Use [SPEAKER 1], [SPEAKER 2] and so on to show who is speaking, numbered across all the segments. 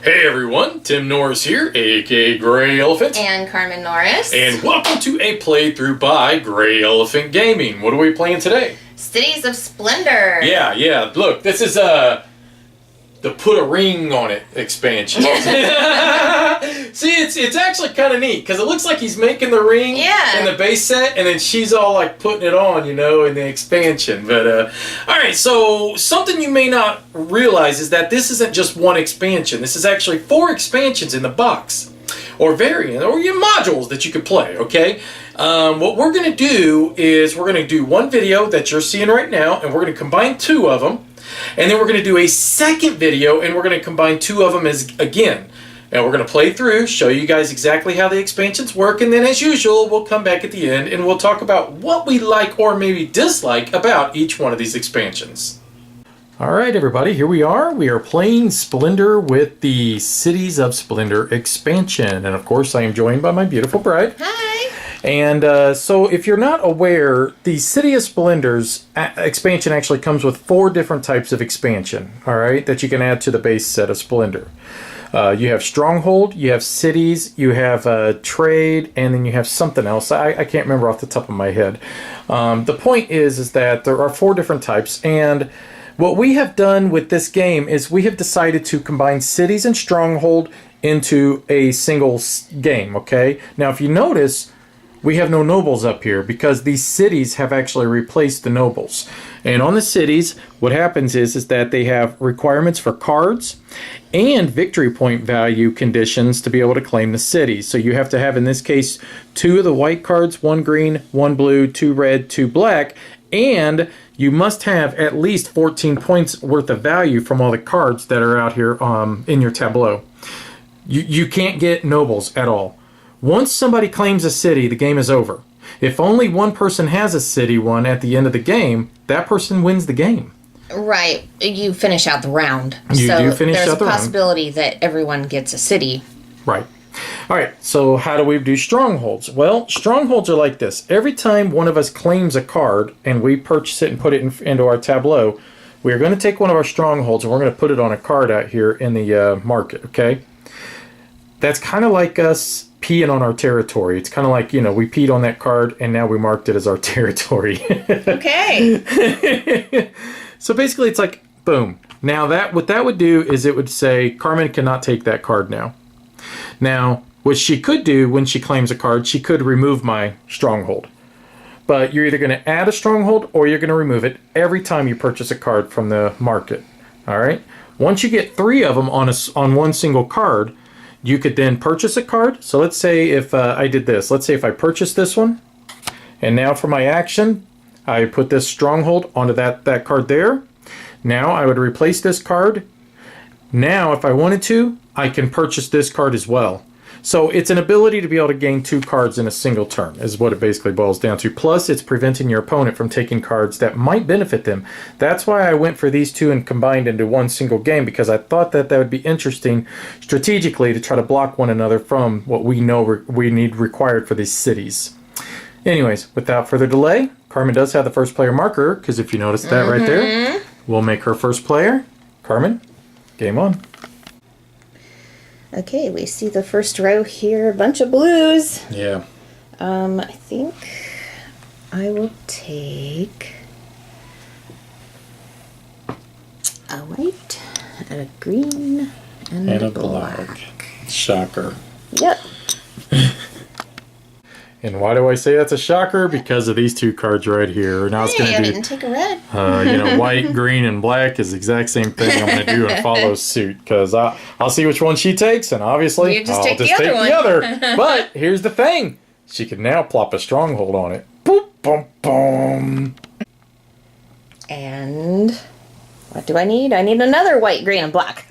[SPEAKER 1] Hey everyone, Tim Norris here, aka GreyElephant.
[SPEAKER 2] And Carmen Norris.
[SPEAKER 1] And welcome to a playthrough by GreyElephant Gaming. What are we playing today?
[SPEAKER 2] Cities of Splendor.
[SPEAKER 1] Yeah. Look, this is the put a ring on it expansion. See, it's actually kind of neat because it looks like he's making the ring in the base set, and then she's all like putting it on, in the expansion. But all right, so something you may not realize is that this isn't just one expansion. This is actually 4 expansions in the box, or variant, or your modules that you could play. Okay. What we're gonna do is we're gonna do one video that you're seeing right now, and we're gonna combine 2 of them. And then we're going to do a second video, and we're going to combine 2 of them again. And we're going to play through, show you guys exactly how the expansions work, and then as usual, we'll come back at the end and we'll talk about what we like or maybe dislike about each one of these expansions. Alright everybody, here we are. We are playing Splendor with the Cities of Splendor expansion. And of course, I am joined by my beautiful bride.
[SPEAKER 2] Hi!
[SPEAKER 1] And so if you're not aware, the City of Splendor's expansion actually comes with 4 different types of expansion, alright, that you can add to the base set of Splendor. You have Stronghold, you have Cities, you have Trade, and then you have something else. I can't remember off the top of my head. The point is that there are 4 different types, and what we have done with this game is we have decided to combine Cities and Stronghold into a single game, okay? Now if you notice, we have no nobles up here because these cities have actually replaced the nobles. And on the cities, what happens is that they have requirements for cards and victory point value conditions to be able to claim the cities. So you have to have, in this case, 2 of the white cards, 1 green, 1 blue, 2 red, 2 black, and you must have at least 14 points worth of value from all the cards that are out here in your tableau. You can't get nobles at all. Once somebody claims a city, the game is over. If only one person has a city one at the end of the game, that person wins the game.
[SPEAKER 2] Right. You finish out the round.
[SPEAKER 1] You do finish out the round.
[SPEAKER 2] There's a possibility that everyone gets a city.
[SPEAKER 1] Right. All right, so how do we do Strongholds? Well, Strongholds are like this. Every time one of us claims a card and we purchase it and put it into our tableau, we're going to take one of our Strongholds and we're going to put it on a card out here in the market, okay? That's kind of like us peeing on our territory. It's kind of like, we peed on that card and now we marked it as our territory.
[SPEAKER 2] Okay.
[SPEAKER 1] So basically it's like, boom. Now what that would do is it would say, Carmen cannot take that card now. Now, what she could do when she claims a card, she could remove my Stronghold. But you're either going to add a Stronghold or you're going to remove it every time you purchase a card from the market. All right? Once you get 3 of them on one single card, you could then purchase a card. So let's say if I did this. Let's say if I purchased this one, and now for my action, I put this Stronghold onto that card there. Now I would replace this card. Now if I wanted to, I can purchase this card as well. So it's an ability to be able to gain 2 cards in a single turn is what it basically boils down to. Plus it's preventing your opponent from taking cards that might benefit them. That's why I went for these 2 and combined into one single game, because I thought that would be interesting strategically to try to block one another from what we know we need required for these cities. Anyways, without further delay, Carmen does have the first player marker, because if you notice that right there, we'll make her first player. Carmen, game on.
[SPEAKER 2] Okay, we see the first row here, a bunch of blues.
[SPEAKER 1] Yeah.
[SPEAKER 2] I think I will take a white, a green, and a black.
[SPEAKER 1] Shocker.
[SPEAKER 2] Yep.
[SPEAKER 1] And why do I say that's a shocker? Because of these 2 cards right here. Now it's going to
[SPEAKER 2] I
[SPEAKER 1] be,
[SPEAKER 2] didn't take a red.
[SPEAKER 1] white, green, and black is the exact same thing I'm going to do and follow suit. Because I'll see which one she takes, and obviously
[SPEAKER 2] I'll
[SPEAKER 1] take the other. But here's the thing. She can now plop a Stronghold on it. Boop, boom, boom.
[SPEAKER 2] And what do I need? I need another white, green, and black.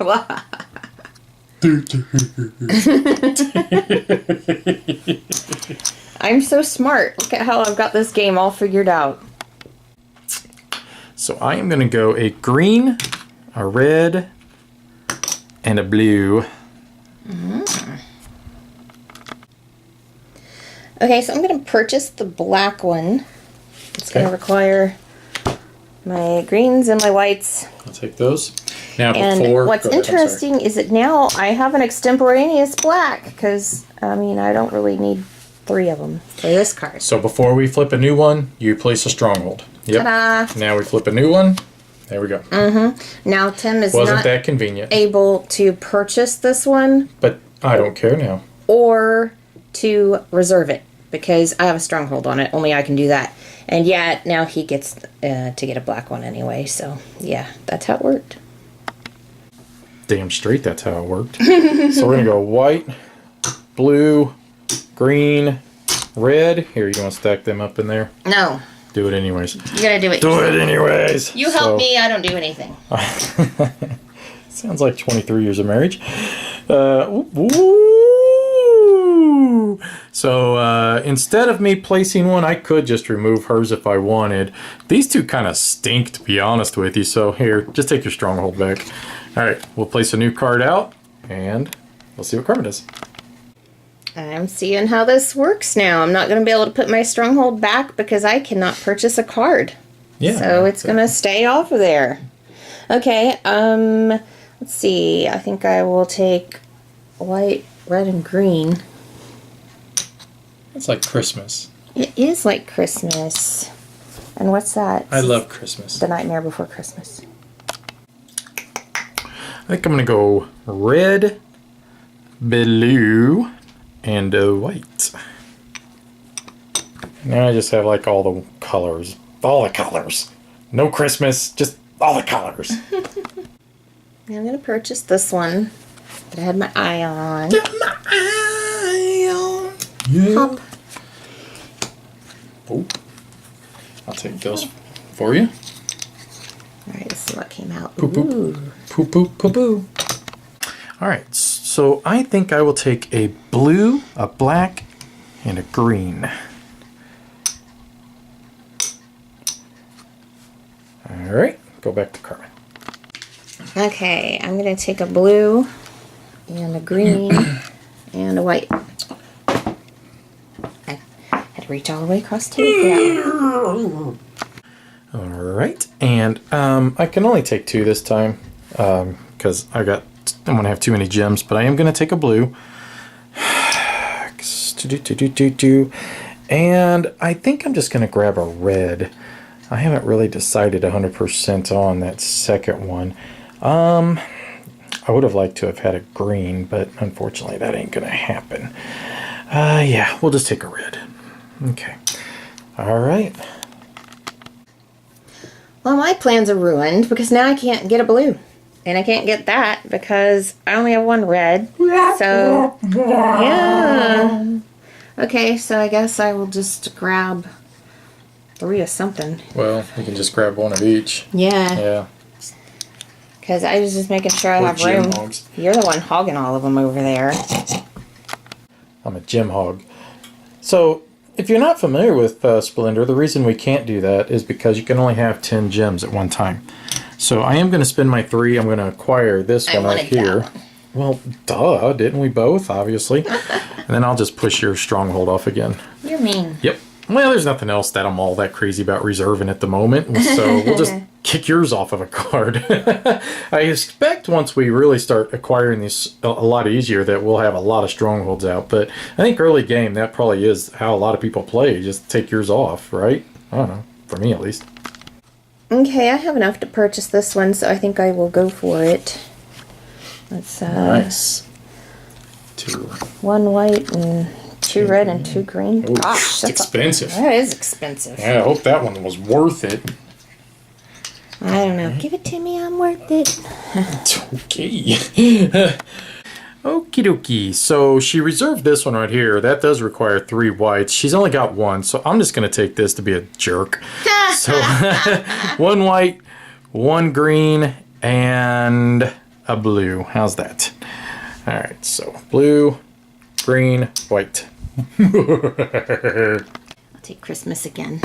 [SPEAKER 2] I'm so smart. Look at how I've got this game all figured out.
[SPEAKER 1] So I am going to go a green, a red, and a blue.
[SPEAKER 2] Okay, so I'm going to purchase the black one. It's going to require my greens and my whites.
[SPEAKER 1] I'll take those. Now
[SPEAKER 2] And
[SPEAKER 1] before...
[SPEAKER 2] what's
[SPEAKER 1] go ahead, I'm sorry.
[SPEAKER 2] interesting is that now I have an extemporaneous black because, I mean, I don't really need 3 of them for this card.
[SPEAKER 1] So before we flip a new one, you place a stronghold. Yep.
[SPEAKER 2] Ta-da!
[SPEAKER 1] Now we flip a new one. There we go.
[SPEAKER 2] Now Tim is
[SPEAKER 1] Wasn't
[SPEAKER 2] not
[SPEAKER 1] that convenient?
[SPEAKER 2] able to purchase this one
[SPEAKER 1] But I don't care now.
[SPEAKER 2] or to reserve it because I have a stronghold on it. Only I can do that. And yet now he gets to get a black one anyway. So yeah, that's how it worked.
[SPEAKER 1] Damn straight that's how it worked. So we're going to go white, blue, green, red. Here, you want to stack them up in there?
[SPEAKER 2] No,
[SPEAKER 1] Do it anyways.
[SPEAKER 2] you gotta do it.
[SPEAKER 1] Do it anyways.
[SPEAKER 2] You help me. I don't do anything.
[SPEAKER 1] Sounds like 23 years of marriage. Ooh. So instead of me placing one, I could just remove hers if I wanted. These two kind of stink, to be honest with you. So here, just take your stronghold back. All right, we'll place a new card out, and we'll see what Carmen does.
[SPEAKER 2] I'm seeing how this works now. I'm not going to be able to put my stronghold back because I cannot purchase a card.
[SPEAKER 1] Yeah.
[SPEAKER 2] So it's going to stay off of there. Okay, let's see. I think I will take white, red, and green.
[SPEAKER 1] It's like Christmas.
[SPEAKER 2] It is like Christmas. And what's that?
[SPEAKER 1] I love Christmas.
[SPEAKER 2] The Nightmare Before Christmas.
[SPEAKER 1] I think I'm going to go red, blue, and white. Now I just have like all the colors. All the colors. No Christmas, just all the colors.
[SPEAKER 2] I'm going to purchase this one that I had my eye on.
[SPEAKER 1] My eye on. Yeah.
[SPEAKER 2] Pop.
[SPEAKER 1] Oh, I'll take those for you.
[SPEAKER 2] Alright, let's see what came out.
[SPEAKER 1] Poop, poop.
[SPEAKER 2] Ooh.
[SPEAKER 1] Poop, poop, poop, poop. All right, so I think I will take a blue, a black, and a green. All right, go back to Carmen.
[SPEAKER 2] Okay, I'm going to take a blue and a green and a white. I had to reach all the way across the table for that one.
[SPEAKER 1] All right, and I can only take 2 this time because I'm going to have too many gems, but I am going to take a blue. And I think I'm just going to grab a red. I haven't really decided 100% on that second one. I would have liked to have had a green, but unfortunately that ain't going to happen. Yeah, we'll just take a red. Okay. All right.
[SPEAKER 2] Well, my plans are ruined because now I can't get a blue. And I can't get that because I only have 1 red. So, yeah. Okay, so I guess I will just grab 3 of something.
[SPEAKER 1] Well, you can just grab 1 of each.
[SPEAKER 2] Yeah.
[SPEAKER 1] Yeah.
[SPEAKER 2] Because I was just making sure I
[SPEAKER 1] We're
[SPEAKER 2] have
[SPEAKER 1] gem
[SPEAKER 2] room.
[SPEAKER 1] hogs.
[SPEAKER 2] You're the one hogging all of them over there.
[SPEAKER 1] I'm a gem hog. So, if you're not familiar with Splendor, the reason we can't do that is because you can only have 10 gems at one time. So I am going to spend my 3. I'm going to acquire this one right here.
[SPEAKER 2] That one.
[SPEAKER 1] Well, duh, didn't we both, obviously? And then I'll just push your stronghold off again.
[SPEAKER 2] You're mean.
[SPEAKER 1] Yep. Well, there's nothing else that I'm all that crazy about reserving at the moment, so we'll just kick yours off of a card. I expect once we really start acquiring these a lot easier that we'll have a lot of strongholds out, but I think early game, that probably is how a lot of people play. Just take yours off, right? I don't know. For me, at least.
[SPEAKER 2] Okay, I have enough to purchase this one, so I think I will go for it. Let's,
[SPEAKER 1] Nice. 2.
[SPEAKER 2] 1 white and 2 red and 2 green.
[SPEAKER 1] Ooh,
[SPEAKER 2] Gosh,
[SPEAKER 1] it's
[SPEAKER 2] that's
[SPEAKER 1] expensive.
[SPEAKER 2] that is expensive.
[SPEAKER 1] Yeah, I hope that one was worth it.
[SPEAKER 2] I don't know. Give it to me, I'm worth it.
[SPEAKER 1] Okay. Okie dokie. So she reserved this one right here. That does require 3 whites. She's only got 1, so I'm just going to take this to be a jerk. So 1 white, 1 green, and a blue. How's that? All right, so blue, green, white.
[SPEAKER 2] I'll take Christmas again.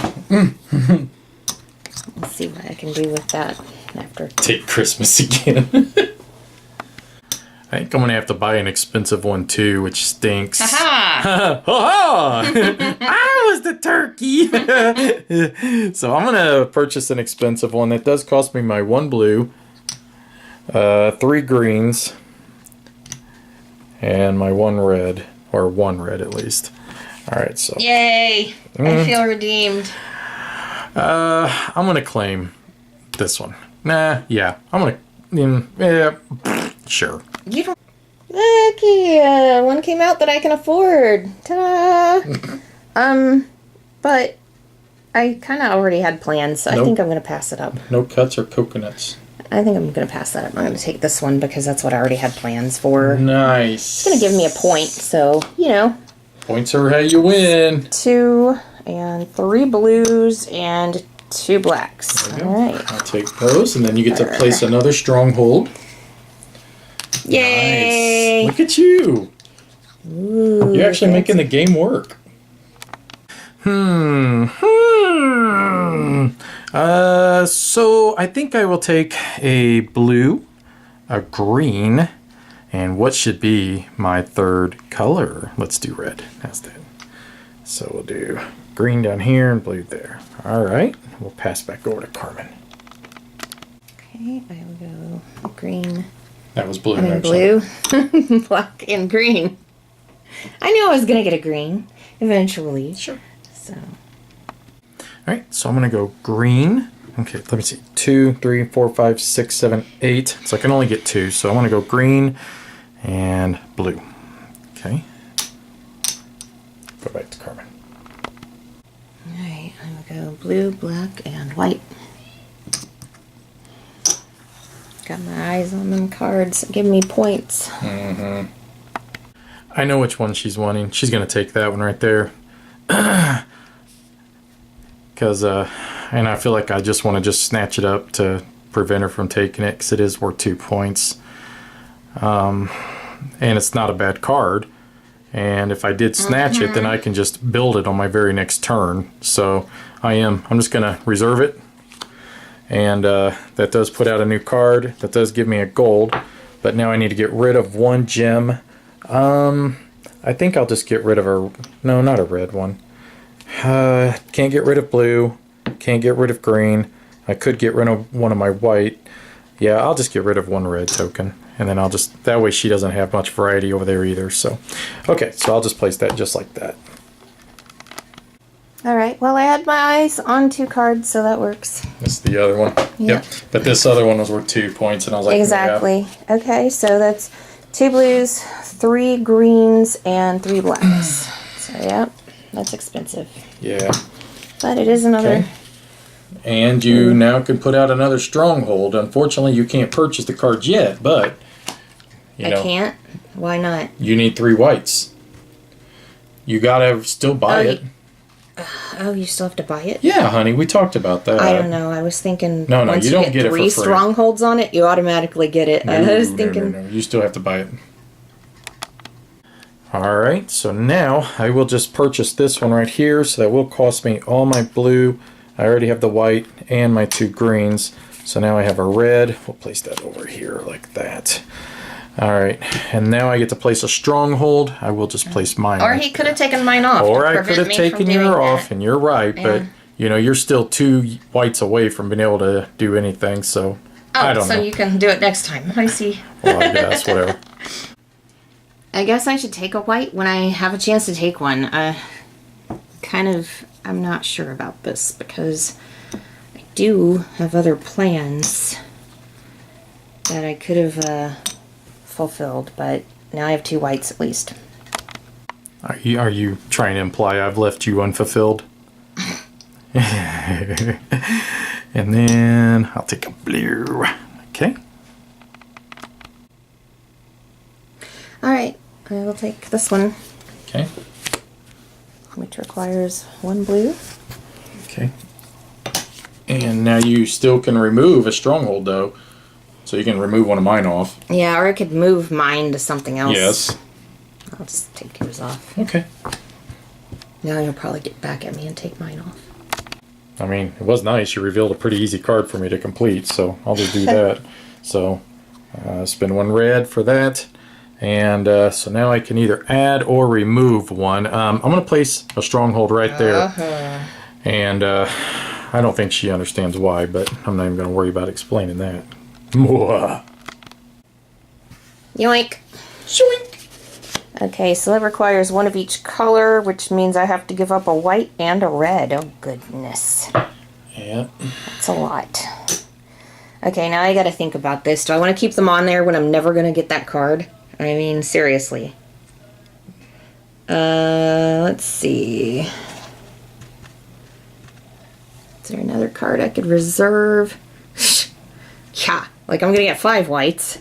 [SPEAKER 2] Let's see what I can do with that after.
[SPEAKER 1] Take Christmas again. I think I'm going to have to buy an expensive one too, which stinks.
[SPEAKER 2] Ha
[SPEAKER 1] Ha-ha! I was the turkey! So I'm going to purchase an expensive one. That does cost me my 1 blue. 3 greens, and my 1 red, or 1 red at least. Alright, so.
[SPEAKER 2] Yay! I feel redeemed.
[SPEAKER 1] I'm gonna claim this one. Nah, yeah. I'm gonna, yeah, sure.
[SPEAKER 2] You don't. Lucky, one came out that I can afford. Ta-da! But I kind of already had plans, so I think I'm gonna pass it up.
[SPEAKER 1] No cuts or coconuts.
[SPEAKER 2] I think I'm gonna pass that up. I'm gonna take this one because that's what I already had plans for.
[SPEAKER 1] Nice.
[SPEAKER 2] It's gonna give me a point, so you know.
[SPEAKER 1] Points are how you win.
[SPEAKER 2] 2 and 3 blues and 2 blacks. All right.
[SPEAKER 1] I'll take those, and then you get to place another stronghold.
[SPEAKER 2] Yay!
[SPEAKER 1] Nice. Look at you.
[SPEAKER 2] Ooh,
[SPEAKER 1] You're actually making the game work. So I think I will take a blue, a green, and what should be my 3rd color? Let's do red. That's that. So we'll do green down here and blue there. All right. We'll pass back over to Carmen.
[SPEAKER 2] Okay, I will go green.
[SPEAKER 1] That was blue.
[SPEAKER 2] I mean blue, black, and green. I knew I was gonna get a green eventually.
[SPEAKER 1] Sure.
[SPEAKER 2] So.
[SPEAKER 1] All right. So I'm gonna go green. Okay. Let me see. 2, 3, 4, 5, 6, 7, 8. So I can only get 2. So I want to go green and blue. Okay. Go back to Carmen.
[SPEAKER 2] All right. I will go blue, black, and white. Got my eyes on them cards. Give me points.
[SPEAKER 1] I know which one she's wanting. She's going to take that one right there. Because, and I feel like I just want to just snatch it up to prevent her from taking it because it is worth 2 points. And it's not a bad card. And if I did snatch it, then I can just build it on my very next turn. So I'm just going to reserve it. And that does put out a new card. That does give me a gold. But now I need to get rid of 1 gem. I think I'll just get rid of no, not a red one. Can't get rid of blue. Can't get rid of green. I could get rid of one of my white. Yeah, I'll just get rid of 1 red token. And then I'll just, that way she doesn't have much variety over there either. So, okay, so I'll just place that just like that.
[SPEAKER 2] All right. Well, I had my eyes on 2 cards, so that works.
[SPEAKER 1] This is the other one. Yep. But this other one was worth 2 points, and I was like,
[SPEAKER 2] exactly. Yeah. Okay, so that's 2 blues, 3 greens, and 3 blacks. So, yeah, that's expensive.
[SPEAKER 1] Yeah.
[SPEAKER 2] But it is another.
[SPEAKER 1] Okay. And you now can put out another stronghold. Unfortunately, you can't purchase the cards yet, but you know,
[SPEAKER 2] I can't. Why not?
[SPEAKER 1] You need 3 whites. You gotta still buy it.
[SPEAKER 2] Oh, you still have to buy it?
[SPEAKER 1] Yeah, honey, we talked about that.
[SPEAKER 2] I don't know. I was thinking.
[SPEAKER 1] No,
[SPEAKER 2] once
[SPEAKER 1] you don't get it for
[SPEAKER 2] 3
[SPEAKER 1] free.
[SPEAKER 2] strongholds on it, you automatically get it.
[SPEAKER 1] No,
[SPEAKER 2] I was thinking.
[SPEAKER 1] No. You still have to buy it. All right, so now I will just purchase this one right here. So that will cost me all my blue. I already have the white and my 2 greens. So now I have a red. We'll place that over here like that. All right, and now I get to place a stronghold. I will just place mine.
[SPEAKER 2] Or he could have taken mine off.
[SPEAKER 1] Or I could have taken your off, and you're right. Yeah. But you know, you're still 2 whites away from being able to do anything. So I don't know.
[SPEAKER 2] So you can do it next time. I see.
[SPEAKER 1] Well, I guess whatever.
[SPEAKER 2] I guess I should take a white when I have a chance to take one. I'm not sure about this because I do have other plans that I could have fulfilled, but now I have 2 whites at least.
[SPEAKER 1] Are you trying to imply I've left you unfulfilled? And then I'll take a blue. Okay.
[SPEAKER 2] Alright, I will take this one.
[SPEAKER 1] Okay.
[SPEAKER 2] Which requires 1 blue.
[SPEAKER 1] Okay. And now you still can remove a stronghold though. So you can remove one of mine off.
[SPEAKER 2] Yeah, or I could move mine to something else.
[SPEAKER 1] Yes.
[SPEAKER 2] I'll just take yours off.
[SPEAKER 1] Okay.
[SPEAKER 2] Now you'll probably get back at me and take mine off.
[SPEAKER 1] I mean, it was nice. You revealed a pretty easy card for me to complete, so I'll just do that. So, spend 1 red for that. And so now I can either add or remove one. I'm going to place a stronghold right there. And I don't think she understands why, but I'm not even going to worry about explaining that.
[SPEAKER 2] Yoink.
[SPEAKER 1] Shoink.
[SPEAKER 2] Okay, so that requires one of each color, which means I have to give up a white and a red. Oh, goodness.
[SPEAKER 1] Yeah.
[SPEAKER 2] That's a lot. Okay, now I gotta think about this. Do I want to keep them on there when I'm never gonna get that card? I mean, seriously. Let's see. Is there another card I could reserve? Yeah, like I'm gonna get 5 whites.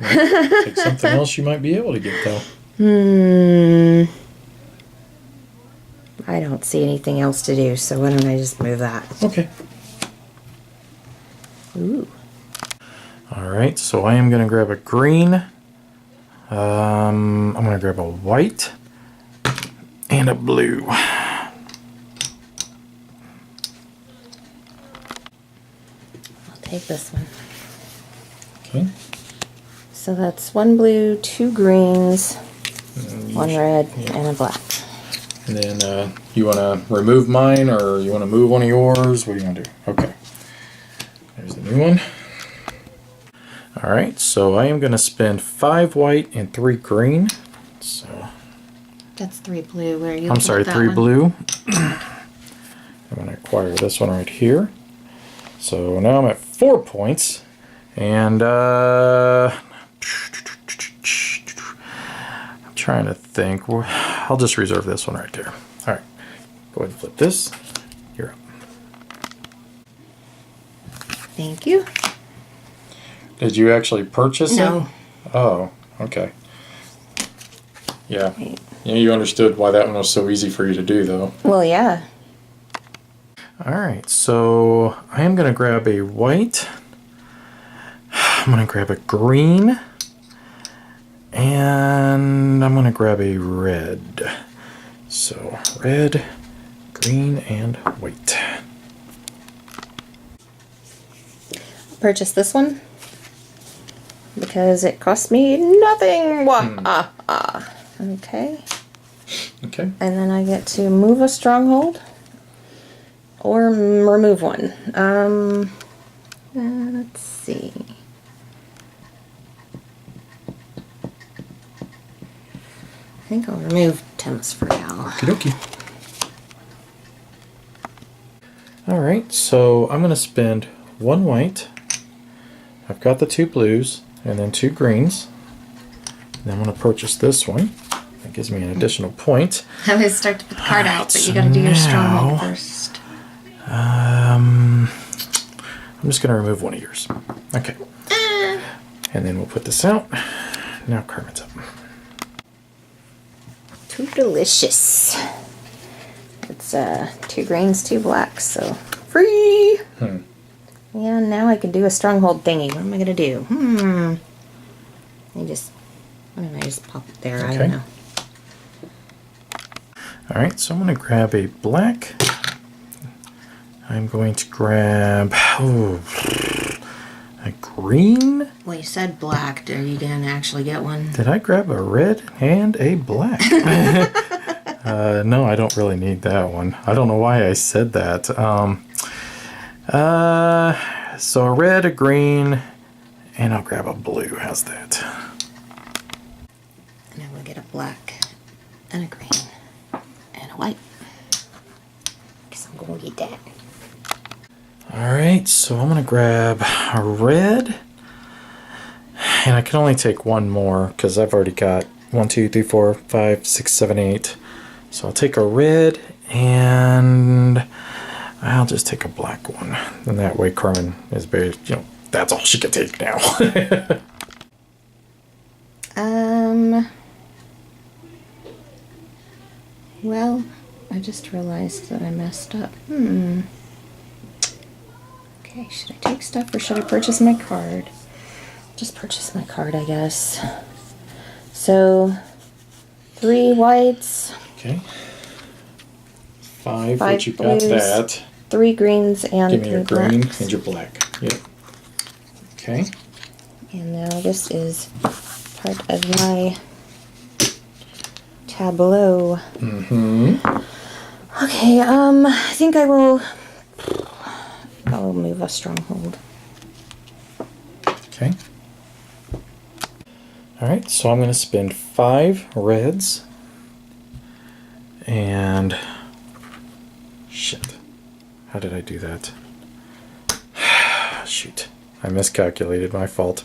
[SPEAKER 1] Take something else you might be able to get, though.
[SPEAKER 2] I don't see anything else to do, so why don't I just move that?
[SPEAKER 1] Okay.
[SPEAKER 2] Ooh.
[SPEAKER 1] Alright, so I am going to grab a green. I'm going to grab a white. And a blue.
[SPEAKER 2] I'll take this one.
[SPEAKER 1] Okay.
[SPEAKER 2] So that's 1 blue, 2 greens, 1 red, and a black.
[SPEAKER 1] And then you want to remove mine, or you want to move one of yours? What do you want to do? Okay. There's the new one. Alright, so I am going to spend 5 white and 3 green. So
[SPEAKER 2] That's 3 blue. Where are you?
[SPEAKER 1] I'm sorry, 3 blue. I'm going to acquire this one right here. So now I'm at 4 points. And I'm trying to think. I'll just reserve this one right there. Alright, go ahead and flip this. You're up.
[SPEAKER 2] Thank you.
[SPEAKER 1] Did you actually purchase
[SPEAKER 2] No.
[SPEAKER 1] it? Oh, okay. Yeah.
[SPEAKER 2] Wait.
[SPEAKER 1] Yeah, you understood why that one was so easy for you to do, though.
[SPEAKER 2] Well, yeah.
[SPEAKER 1] Alright, so I am going to grab a white. I'm going to grab a green. And I'm going to grab a red. So, red, green, and white.
[SPEAKER 2] Purchase this one because it cost me nothing. Okay.
[SPEAKER 1] Okay.
[SPEAKER 2] And then I get to move a stronghold or remove one. Let's see. I think I'll remove Tim's for now.
[SPEAKER 1] Okie dokie. Alright, so I'm going to spend 1 white. I've got the 2 blues and then 2 greens. And I'm going to purchase this one. That gives me an additional point.
[SPEAKER 2] I would start to put the card out, but you
[SPEAKER 1] So
[SPEAKER 2] gotta do your
[SPEAKER 1] now,
[SPEAKER 2] stronghold first.
[SPEAKER 1] I'm just going to remove one of yours. Okay. And then we'll put this out. Now Carmen's up.
[SPEAKER 2] Too delicious. It's 2 greens, 2 blacks, so free. Yeah, now I can do a stronghold thingy. What am I gonna do? Why don't I just pop it there? I don't know.
[SPEAKER 1] Alright, so I'm going to grab a black. I'm going to grab a green.
[SPEAKER 2] Well, you said black. Are you gonna actually get one?
[SPEAKER 1] Did I grab a red and a black? No, I don't really need that one. I don't know why I said that. So a red, a green, and I'll grab a blue. How's that?
[SPEAKER 2] And I'm gonna get a black and a green and a white. Guess I'm gonna get that.
[SPEAKER 1] Alright, so I'm going to grab a red. And I can only take 1 more because I've already got 1, 2, 3, 4, 5, 6, 7, 8. So I'll take a red and I'll just take a black one. And that way Carmen is very, that's all she can take now.
[SPEAKER 2] Well, I just realized that I messed up. Okay, should I take stuff or should I purchase my card? Just purchase my card, I guess. So, 3 whites.
[SPEAKER 1] Okay. 5,
[SPEAKER 2] 5
[SPEAKER 1] but you got
[SPEAKER 2] blues,
[SPEAKER 1] that.
[SPEAKER 2] 3 greens and
[SPEAKER 1] Give me
[SPEAKER 2] 3
[SPEAKER 1] your green
[SPEAKER 2] blacks.
[SPEAKER 1] and your black. Yep. Okay.
[SPEAKER 2] And now this is part of my tableau. Okay, I think I will move a stronghold.
[SPEAKER 1] Okay. Alright, so I'm going to spend 5 reds. And... shit. How did I do that? Shoot. I miscalculated. My fault.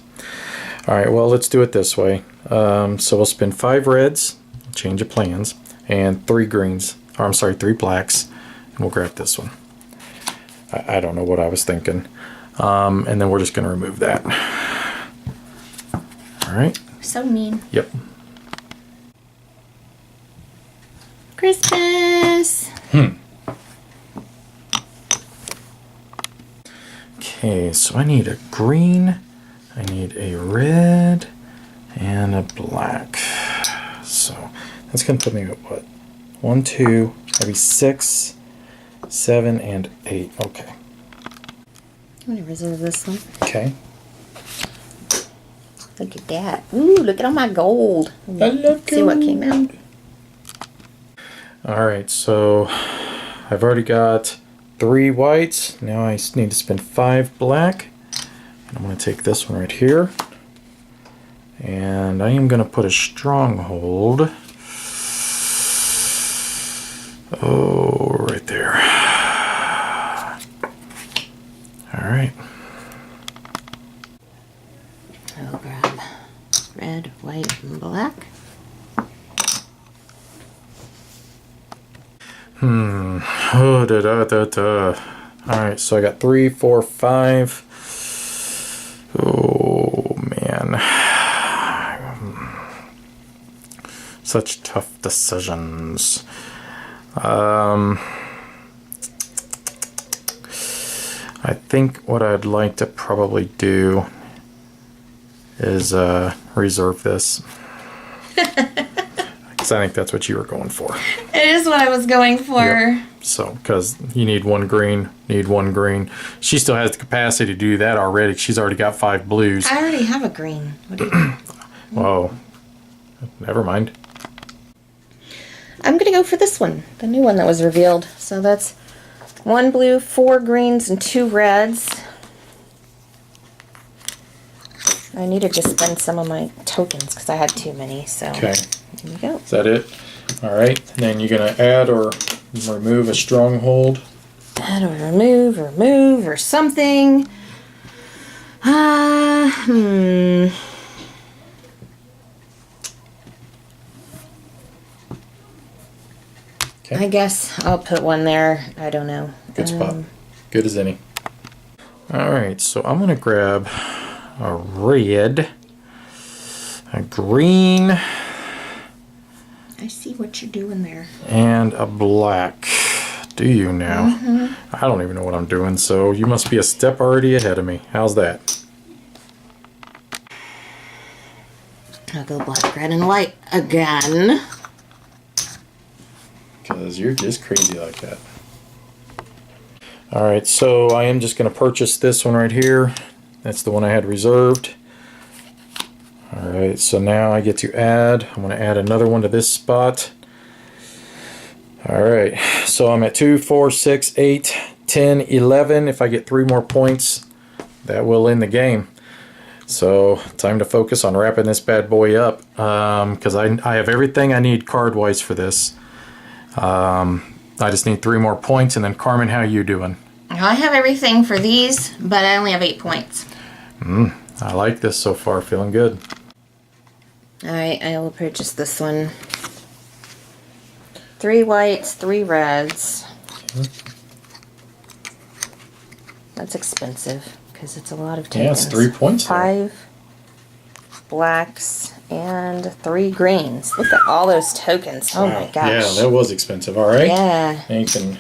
[SPEAKER 1] Alright, well, let's do it this way. So we'll spend 5 reds, change of plans, and 3 greens. Or I'm sorry, 3 blacks. And we'll grab this one. I don't know what I was thinking. And then we're just going to remove that. Alright.
[SPEAKER 2] So mean.
[SPEAKER 1] Yep.
[SPEAKER 2] Christmas!
[SPEAKER 1] Okay, so I need a green, I need a red, and a black. So that's going to put me at what? 1, 2, maybe 6, 7, and 8. Okay.
[SPEAKER 2] I'm going to reserve this one.
[SPEAKER 1] Okay.
[SPEAKER 2] Look at that. Ooh, look at all my gold. See what came out.
[SPEAKER 1] Alright, so I've already got 3 whites. Now I need to spend 5 black. And I'm going to take this one right here. And I am going to put a stronghold. Oh, right there. Alright.
[SPEAKER 2] I'll grab red, white, and black.
[SPEAKER 1] Oh, da da da da. Alright, so I got 3, 4, 5. Oh, man. Such tough decisions. I think what I'd like to probably do is reserve this. Because I think that's what you were going for.
[SPEAKER 2] It is what I was going for.
[SPEAKER 1] Yep. So, because you need 1 green, need 1 green. She still has the capacity to do that already. She's already got 5 blues.
[SPEAKER 2] I already have a green. What do you
[SPEAKER 1] Whoa. Never mind.
[SPEAKER 2] I'm going to go for this one, the new one that was revealed. So that's 1 blue, 4 greens, and 2 reds. I needed to spend some of my tokens because I had too many. So
[SPEAKER 1] Okay.
[SPEAKER 2] Here we go.
[SPEAKER 1] Is that it? Alright. Then you're going to add or remove a stronghold.
[SPEAKER 2] Add or remove, or something.
[SPEAKER 1] Okay.
[SPEAKER 2] I guess I'll put one there. I don't know.
[SPEAKER 1] Good spot. Good as any. Alright, so I'm going to grab a red, a green,
[SPEAKER 2] I see what you're doing there.
[SPEAKER 1] and a black. Do you now? I don't even know what I'm doing, so you must be a step already ahead of me. How's that?
[SPEAKER 2] I'll go black, red, and white again.
[SPEAKER 1] Because you're just crazy like that. Alright, so I am just going to purchase this one right here. That's the one I had reserved. Alright, so now I get to add. I'm going to add another one to this spot. Alright, so I'm at 2, 4, 6, 8, 10, 11. If I get 3 more points, that will end the game. So, time to focus on wrapping this bad boy up. Because I have everything I need card-wise for this. I just need 3 more points. And then, Carmen, how are you doing?
[SPEAKER 2] I have everything for these, but I only have 8 points.
[SPEAKER 1] I like this so far. Feeling good.
[SPEAKER 2] Alright, I will purchase this one. 3 whites, 3 reds. That's expensive because it's a lot of tokens.
[SPEAKER 1] Yeah, it's 3 points there.
[SPEAKER 2] 5 blacks and 3 greens. Look at all those tokens. Oh my gosh.
[SPEAKER 1] Yeah, that was expensive. Alright.
[SPEAKER 2] Yeah.
[SPEAKER 1] And you can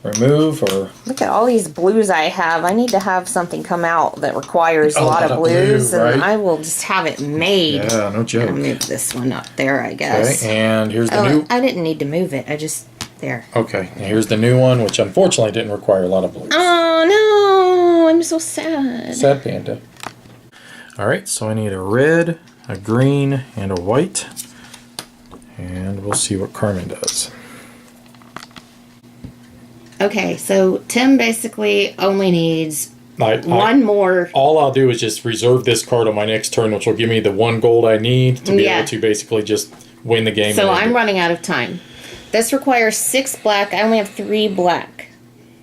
[SPEAKER 1] remove or...
[SPEAKER 2] Look at all these blues I have. I need to have something come out that requires a lot of blues,
[SPEAKER 1] blue, right?
[SPEAKER 2] and I will just have it made.
[SPEAKER 1] Yeah, no joke.
[SPEAKER 2] I'll move this one up there, I guess.
[SPEAKER 1] Okay, and here's the new...
[SPEAKER 2] I didn't need to move it. I just... There.
[SPEAKER 1] Okay, and here's the new one, which unfortunately didn't require a lot of blues.
[SPEAKER 2] Oh, no! I'm so sad.
[SPEAKER 1] Sad panda. Alright, so I need a red, a green, and a white. And we'll see what Carmen does.
[SPEAKER 2] Okay, so Tim basically only needs one more.
[SPEAKER 1] All I'll do is just reserve this card on my next turn, which will give me the 1 gold I need to be able to basically just win the game.
[SPEAKER 2] So I'm running out of time. This requires 6 black. I only have 3 black.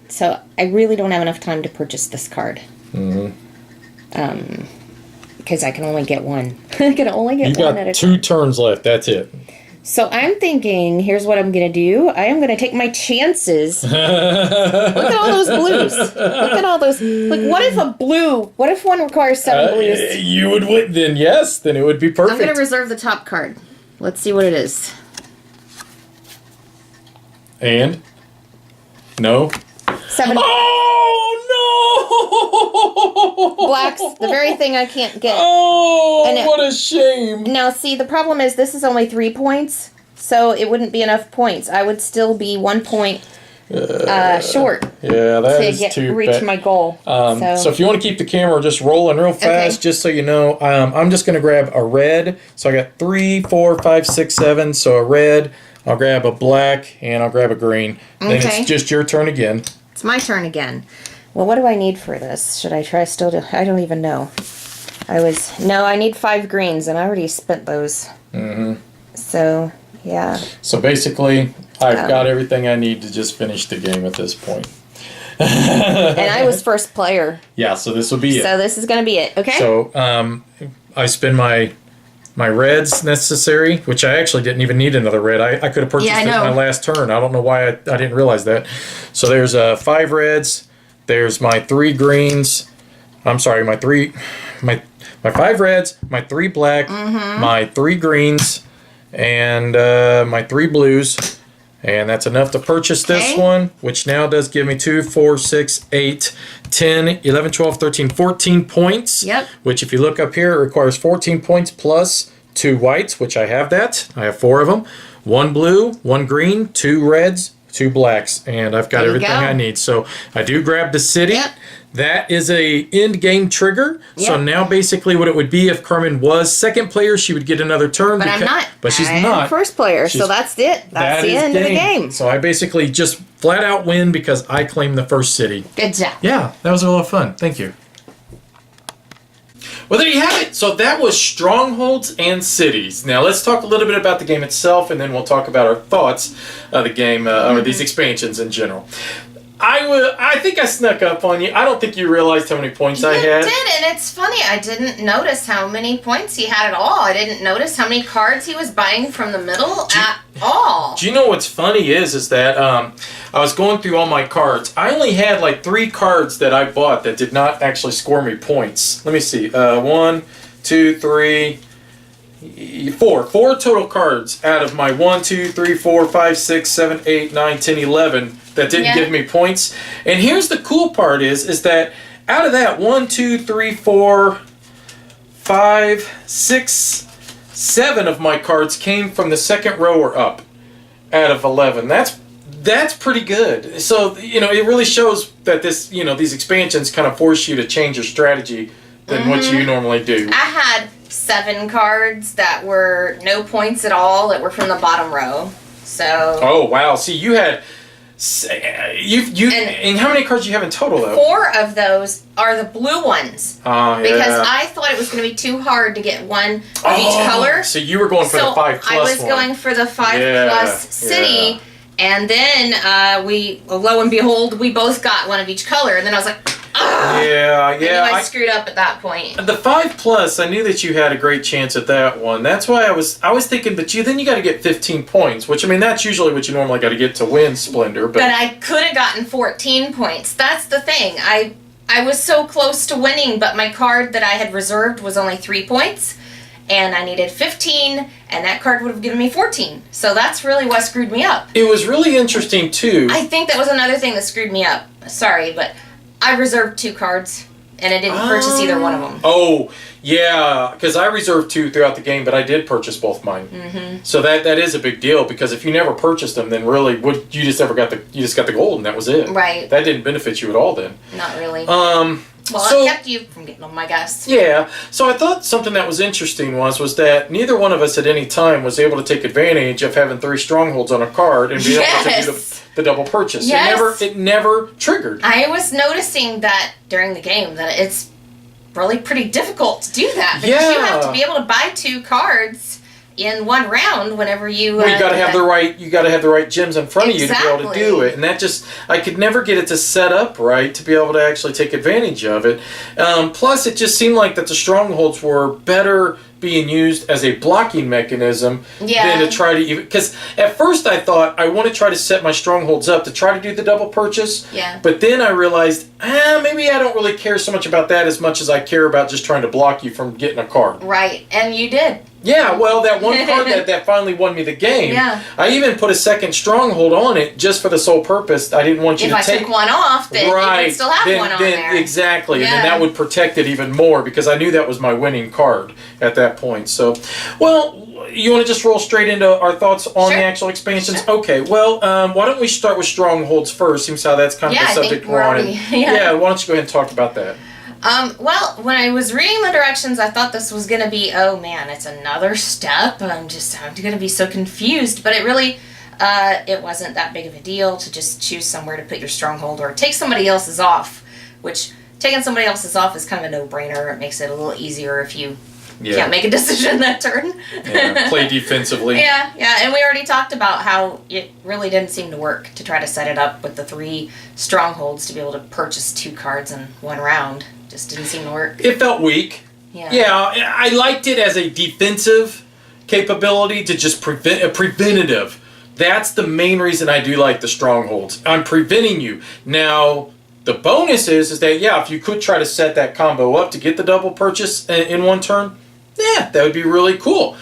[SPEAKER 2] So I really don't have enough time to purchase this card. Because I can only get one. I can only get one at a time.
[SPEAKER 1] You got 2 turns left. That's it.
[SPEAKER 2] So I'm thinking, here's what I'm going to do. I am going to take my chances. Look at all those blues. Look at all those. Like, what if one requires 7 blues?
[SPEAKER 1] You would win. Then yes, then it would be perfect.
[SPEAKER 2] I'm going to reserve the top card. Let's see what it is.
[SPEAKER 1] And? No?
[SPEAKER 2] 7.
[SPEAKER 1] Oh, no!
[SPEAKER 2] Blacks, the very thing I can't get.
[SPEAKER 1] Oh, what a shame.
[SPEAKER 2] Now, see, the problem is this is only 3 points, so it wouldn't be enough points. I would still be 1 point short.
[SPEAKER 1] Yeah, that is
[SPEAKER 2] to reach my goal.
[SPEAKER 1] So if you want to keep the camera just rolling real fast, just so you know, I'm just going to grab a red. So I got 3, 4, 5, 6, 7. So a red, I'll grab a black, and I'll grab a green. Then it's just your turn again.
[SPEAKER 2] It's my turn again. Well, what do I need for this? Should I try still to... I don't even know. No, I need 5 greens, and I already spent those. So, yeah.
[SPEAKER 1] So basically, I've got everything I need to just finish the game at this point.
[SPEAKER 2] And I was first player.
[SPEAKER 1] Yeah, so this will be it.
[SPEAKER 2] So this is going to be it, okay?
[SPEAKER 1] So I spend my reds necessary, which I actually didn't even need another red. I could have purchased it my last turn. I don't know why I didn't realize that. So there's 5 reds. There's my 3 greens. I'm sorry, my 5 reds, my 3 black, my 3 greens, and my 3 blues. And that's enough to purchase this one, which now does give me 2, 4, 6, 8, 10, 11, 12, 13, 14 points.
[SPEAKER 2] Yep.
[SPEAKER 1] Which, if you look up here, it requires 14 points plus 2 whites, which I have that. I have 4 of them. 1 blue, 1 green, 2 reds, 2 blacks, and I've got everything I need. So I do grab the city.
[SPEAKER 2] Yep.
[SPEAKER 1] That is a end game trigger.
[SPEAKER 2] Yep.
[SPEAKER 1] So now basically what it would be if Carmen was second player, she would get another turn.
[SPEAKER 2] But I'm not.
[SPEAKER 1] But she's
[SPEAKER 2] I'm
[SPEAKER 1] not.
[SPEAKER 2] first player, so that's it. That's the end of the game.
[SPEAKER 1] So I basically just flat out win because I claimed the first city.
[SPEAKER 2] Good job.
[SPEAKER 1] Yeah, that was a lot of fun. Thank you. Well, there you have it. So that was Strongholds and Cities. Now let's talk a little bit about the game itself, and then we'll talk about our thoughts of the game or these expansions in general. I think I snuck up on you. I don't think you realized how many points I had.
[SPEAKER 2] You did, and it's funny. I didn't notice how many points he had at all. I didn't notice how many cards he was buying from the middle at all.
[SPEAKER 1] Do you know what's funny is that I was going through all my cards. I only had like 3 cards that I bought that did not actually score me points. Let me see. 1, 2, 3... 4 total cards out of my 1, 2, 3, 4, 5, 6, 7, 8, 9, 10, 11 that didn't give me points. And here's the cool part is that out of that 1, 2, 3, 4, 5, 6, 7 of my cards came from the second row or up out of 11. That's pretty good. So, you know, it really shows that this, you know, these expansions kind of force you to change your strategy than what you normally do.
[SPEAKER 2] I had 7 cards that were no points at all that were from the bottom row. So.
[SPEAKER 1] Oh wow! See, you had and how many cards do you have in total though?
[SPEAKER 2] 4 of those are the blue ones. Because I thought it was going to be too hard to get one of each color.
[SPEAKER 1] So you were going for the 5 plus.
[SPEAKER 2] I was going for the 5 plus city, and then lo and behold, we both got one of each color, and then I was like. I knew I screwed up at that point.
[SPEAKER 1] The 5 plus, I knew that you had a great chance at that one. That's why I was thinking, but then you got to get 15 points, which I mean that's usually what you normally got to get to win Splendor. But
[SPEAKER 2] I could have gotten 14 points. That's the thing. I was so close to winning, but my card that I had reserved was only 3 points, and I needed 15, and that card would have given me 14. So that's really what screwed me up.
[SPEAKER 1] It was really interesting too.
[SPEAKER 2] I think that was another thing that screwed me up. Sorry, but. I reserved 2 cards, and I didn't purchase either one of them.
[SPEAKER 1] Oh, yeah, because I reserved 2 throughout the game, but I did purchase both mine. So that is a big deal, because if you never purchased them, then really, you just got the gold, and that was it.
[SPEAKER 2] Right.
[SPEAKER 1] That didn't benefit you at all then.
[SPEAKER 2] Not really. Well,
[SPEAKER 1] So-
[SPEAKER 2] it kept you from getting them, I guess.
[SPEAKER 1] Yeah, so I thought something that was interesting was that neither one of us at any time was able to take advantage of having 3 strongholds on a card and be able to do the double purchase.
[SPEAKER 2] Yes.
[SPEAKER 1] It never triggered.
[SPEAKER 2] I was noticing that during the game that it's really pretty difficult to do that because you have to be able to buy 2 cards in one round whenever you.
[SPEAKER 1] Well, you got to have the right. You got to have the right gems in front of you to be able to do it, and that just I could never get it to set up right to be able to actually take advantage of it. Plus, it just seemed like that the strongholds were better being used as a blocking mechanism than to try to even. Because at first I thought I want to try to set my strongholds up to try to do the double purchase.
[SPEAKER 2] Yeah.
[SPEAKER 1] But then I realized, maybe I don't really care so much about that as much as I care about just trying to block you from getting a card.
[SPEAKER 2] Right, and you did.
[SPEAKER 1] Yeah, well, that one card that finally won me the game.
[SPEAKER 2] Yeah.
[SPEAKER 1] I even put a second stronghold on it just for the sole purpose. I didn't want you
[SPEAKER 2] if
[SPEAKER 1] to
[SPEAKER 2] I
[SPEAKER 1] take
[SPEAKER 2] took one off, then you would still have one on there.
[SPEAKER 1] Exactly,
[SPEAKER 2] Yeah.
[SPEAKER 1] and then that would protect it even more because I knew that was my winning card at that point. So, well, you want to just roll straight into our thoughts on the actual expansions? Sure. Okay, well, why don't we start with Strongholds first? Seems how that's kind of the subject we're on. Yeah, why don't you go ahead and talk about that?
[SPEAKER 2] Well, when I was reading the directions, I thought this was going to be, oh man, it's another step. I'm going to be so confused. But it really, it wasn't that big of a deal to just choose somewhere to put your stronghold or take somebody else's off, which taking somebody else's off is kind of a no-brainer. It makes it a little easier if you can't make a decision that turn.
[SPEAKER 1] Play defensively.
[SPEAKER 2] Yeah, and we already talked about how it really didn't seem to work to try to set it up with the 3 strongholds to be able to purchase 2 cards in one round. Just didn't seem to work.
[SPEAKER 1] It felt weak. Yeah, I liked it as a defensive capability to just preventative. That's the main reason I do like the strongholds. I'm preventing you. Now, the bonus is that, if you could try to set that combo up to get the double purchase in one turn, that would be really cool.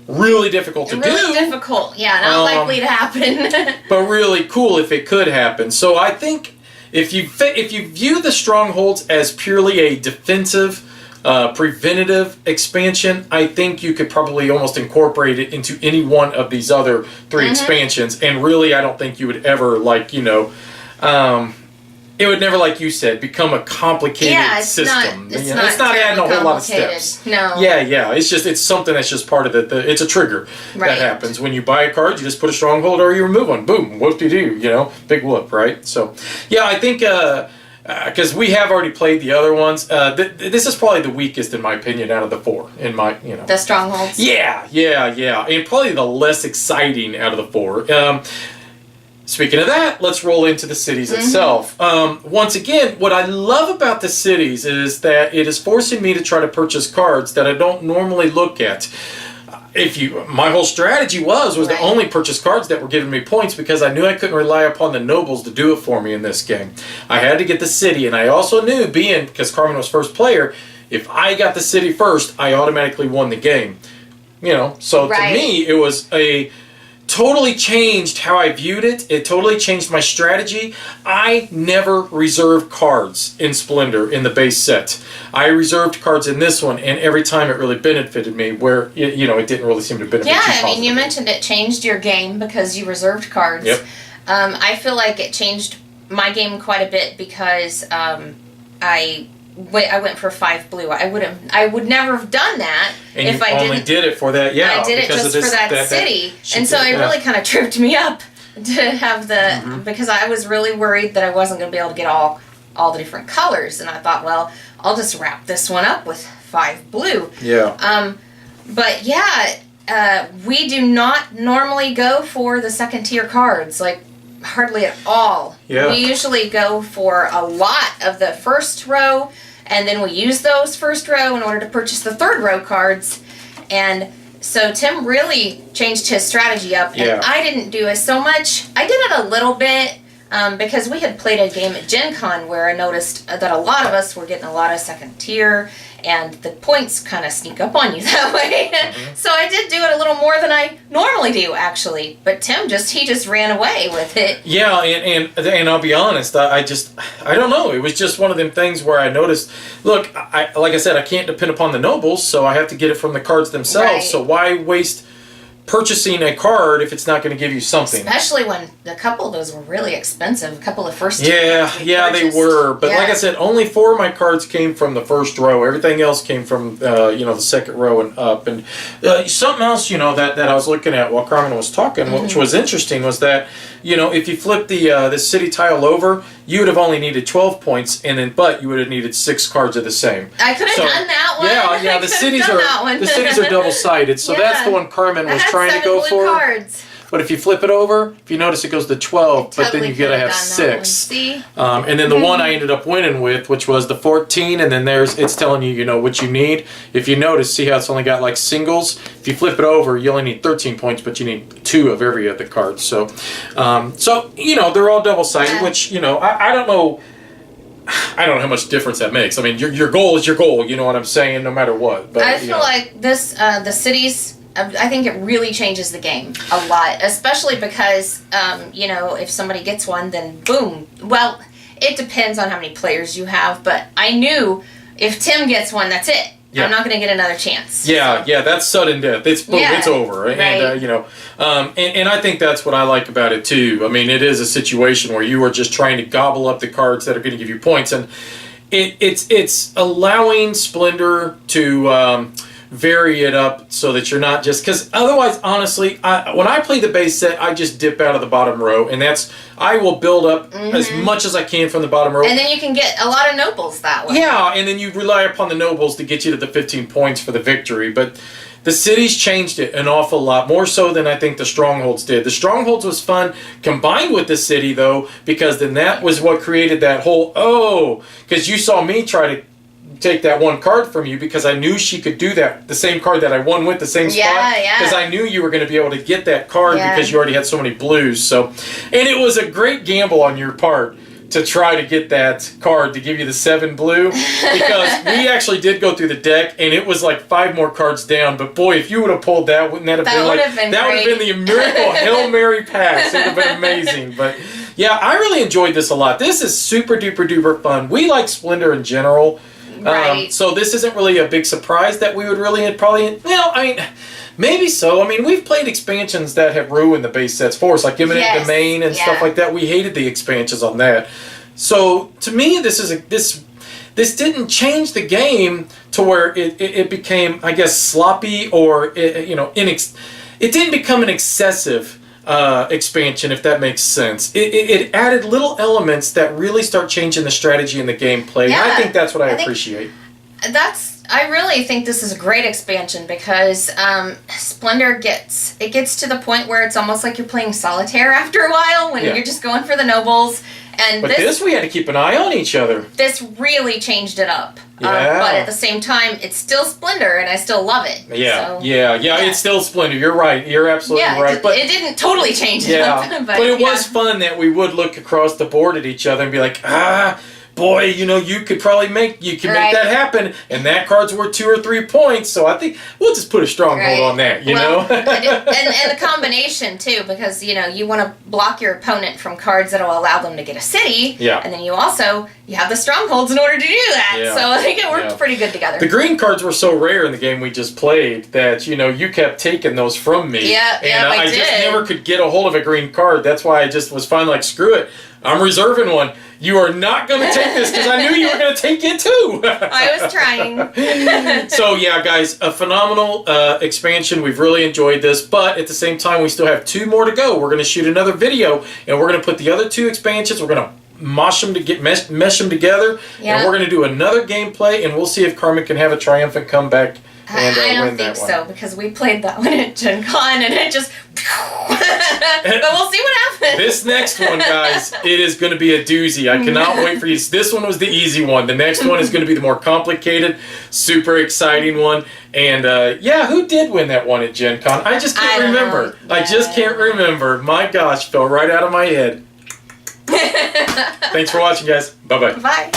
[SPEAKER 1] Really difficult to do.
[SPEAKER 2] Really difficult, not likely to happen.
[SPEAKER 1] But really cool if it could happen. So I think if you view the strongholds as purely a defensive, preventative expansion, I think you could probably almost incorporate it into any one of these other 3 expansions. And really, I don't think you would ever it would never, like you said, become a complicated system.
[SPEAKER 2] It's
[SPEAKER 1] not adding a whole lot of steps.
[SPEAKER 2] No.
[SPEAKER 1] Yeah. It's something that's just part of it. It's a trigger that happens. When you buy a card, you just put a stronghold or you remove one. Boom, whoop-de-doo, big whoop, right? So, I think, because we have already played the other ones, this is probably the weakest, in my opinion, out of the 4.
[SPEAKER 2] The strongholds?
[SPEAKER 1] Yeah. And probably the less exciting out of the 4. Speaking of that, let's roll into the cities itself. Once again, what I love about the cities is that it is forcing me to try to purchase cards that I don't normally look at. My whole strategy was to only purchase cards that were giving me points because I knew I couldn't rely upon the nobles to do it for me in this game. I had to get the city, and I also knew, because Carmen was first player, if I got the city first, I automatically won the game. So to me, it was totally changed how I viewed it. It totally changed my strategy. I never reserved cards in Splendor in the base set. I reserved cards in this one, and every time it really benefited me, where it didn't really seem to benefit you positively.
[SPEAKER 2] You mentioned it changed your game because you reserved cards.
[SPEAKER 1] Yep.
[SPEAKER 2] I feel like it changed my game quite a bit because I went for 5 blue. I would never have done that if I didn't.
[SPEAKER 1] Only did it for that. Yeah,
[SPEAKER 2] I did it just for that city, and so it really kind of tripped me up to have the because I was really worried that I wasn't going to be able to get all the different colors, and I thought, well, I'll just wrap this one up with 5 blue.
[SPEAKER 1] Yeah.
[SPEAKER 2] But we do not normally go for the second tier cards, hardly at all.
[SPEAKER 1] Yeah.
[SPEAKER 2] We usually go for a lot of the first row, and then we use those first row in order to purchase the third row cards. And so Tim really changed his strategy up, and I didn't do it so much. I did it a little bit because we had played a game at Gen Con where I noticed that a lot of us were getting a lot of second tier, and the points kind of sneak up on you that way. So I did do it a little more than I normally do, actually. But Tim he just ran away with it.
[SPEAKER 1] Yeah, and I'll be honest, I don't know. It was just one of them things where I noticed, look, like I said, I can't depend upon the nobles, so I have to get it from the cards themselves.
[SPEAKER 2] Right.
[SPEAKER 1] So why waste purchasing a card if it's not going to give you something.
[SPEAKER 2] Especially when a couple of those were really expensive. A couple of first.
[SPEAKER 1] Yeah, they were. But like I said, only 4 of my cards came from the first row. Everything else came from the second row and up. And something else that I was looking at while Carmen was talking, which was interesting, was that if you flip the city tile over, you would have only needed 12 points, but you would have needed 6 cards of the same.
[SPEAKER 2] I could have done that one.
[SPEAKER 1] Yeah. The cities are double sided, so that's the one Carmen was trying to go for.
[SPEAKER 2] Cards.
[SPEAKER 1] But if you flip it over, if you notice, it goes to 12, but then you got to have 6.
[SPEAKER 2] See?
[SPEAKER 1] And then the one I ended up winning with, which was the 14, and then it's telling you, what you need. If you notice, see how it's only got like singles? If you flip it over, you only need 13 points, but you need 2 of every other card. So, they're all double-sided, which, I don't know. I don't know how much difference that makes. I mean, your goal is your goal, you know what I'm saying, no matter what. But
[SPEAKER 2] I feel like this, the cities, I think it really changes the game a lot, especially because, if somebody gets one, then boom. Well, it depends on how many players you have, but I knew if Tim gets one, that's it. Yeah. I'm not going to get another chance.
[SPEAKER 1] Yeah, that's sudden death. It's over. Right. And I think that's what I like about it, too. I mean, it is a situation where you are just trying to gobble up the cards that are going to give you points, and it's allowing Splendor to vary it up so that you're not just, because otherwise, honestly, when I play the base set, I just dip out of the bottom row, and I will build up as much as I can from the bottom row.
[SPEAKER 2] And then you can get a lot of nobles that way.
[SPEAKER 1] Yeah, and then you rely upon the nobles to get you to the 15 points for the victory, but the cities changed it an awful lot, more so than I think the Strongholds did. The Strongholds was fun combined with the city, though, because then that was what created that whole, because you saw me try to take that one card from you because I knew she could do that, the same card that I won with, the same spot, because I knew you were going to be able to get that card because you already had so many blues. So, and it was a great gamble on your part to try to get that card to give you the 7 blue, because we actually did go through the deck and it was like 5 more cards down, but boy, if you would have pulled that, wouldn't that have been like, that would have been the miracle Hail Mary pass. It would have been amazing. But yeah, I really enjoyed this a lot. This is super duper duper fun. We like Splendor in general.
[SPEAKER 2] Right.
[SPEAKER 1] So this isn't really a big surprise that we would really maybe so. I mean, we've played expansions that have ruined the base sets for us, like Imminent Domain and stuff like that. We hated the expansions on that. So to me, this didn't change the game to where it became, I guess, sloppy or it didn't become an excessive expansion, if that makes sense. It added little elements that really start changing the strategy and the gameplay. Yeah, I think that's what I appreciate.
[SPEAKER 2] I really think this is a great expansion because Splendor gets to the point where it's almost like you're playing solitaire after a while when you're just going for the nobles. And
[SPEAKER 1] this we had to keep an eye on each other.
[SPEAKER 2] This really changed it up. But at the same time, it's still Splendor, and I still love it.
[SPEAKER 1] Yeah, it's still Splendor. You're right. You're absolutely right. But
[SPEAKER 2] it didn't totally change it up.
[SPEAKER 1] But it was fun that we would look across the board at each other and be like, boy, you could probably make that happen, and that card's worth 2 or 3 points. So I think we'll just put a stronghold on that. You know,
[SPEAKER 2] and the combination too, because you want to block your opponent from cards that will allow them to get a city. Yeah. And then you have the strongholds in order to do that. Yeah. So I think it worked pretty good together.
[SPEAKER 1] The green cards were so rare in the game we just played that you kept taking those from me.
[SPEAKER 2] Yeah.
[SPEAKER 1] And I just never could get a hold of a green card. That's why I just was finally like, screw it. I'm reserving one. You are not going to take this because I knew you were going to take it too.
[SPEAKER 2] I was trying.
[SPEAKER 1] So yeah, guys, a phenomenal expansion. We've really enjoyed this, but at the same time, we still have 2 more to go. We're going to shoot another video, and we're going to put the other 2 expansions. We're going to mesh them together, and we're going to do another gameplay, and we'll see if Carmen can have a triumphant comeback. And,
[SPEAKER 2] I don't think so, because we played that one at Gen Con and it just... but we'll see what happens.
[SPEAKER 1] This next one, guys, it is going to be a doozy. I cannot wait for you. This one was the easy one. The next one is going to be the more complicated, super exciting one. And, who did win that one at Gen Con? I just can't remember. I just can't remember. My gosh, fell right out of my head. Thanks for watching, guys. Bye-bye.
[SPEAKER 2] Bye.